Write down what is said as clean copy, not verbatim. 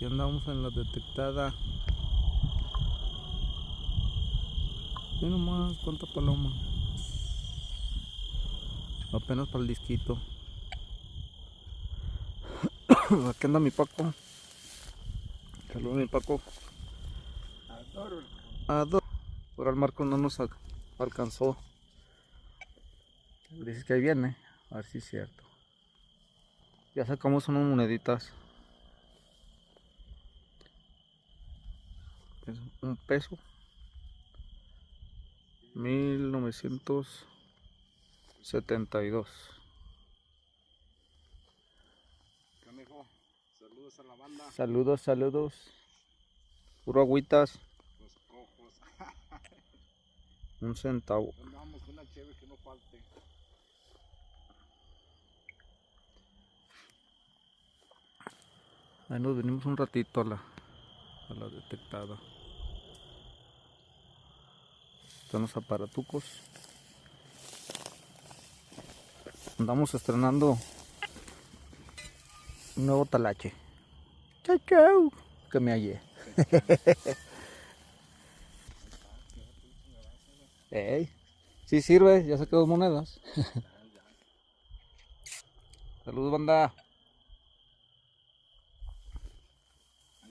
andamos en la detectada. Mira nomás cuánta paloma. Apenas para el disquito. Aquí anda mi Paco. Saludos mi Paco. Adoro. Ahora el Marco no nos alcanzó. Dices que ahí viene. A ver si es cierto. Ya sacamos unas moneditas. Es un peso. 1972. ¿Qué onda, hijo? Saludos a la banda. Saludos, saludos. Puro agüitas. Los cojos. Un centavo. Andamos una chévere que no falte. Ahí nos venimos un ratito a la detectada. Están los aparatucos. Andamos estrenando un nuevo talache. Chau, chau. Que me hallé. Ey, sí sirve, ya saqué 2 monedas. Saludos, banda.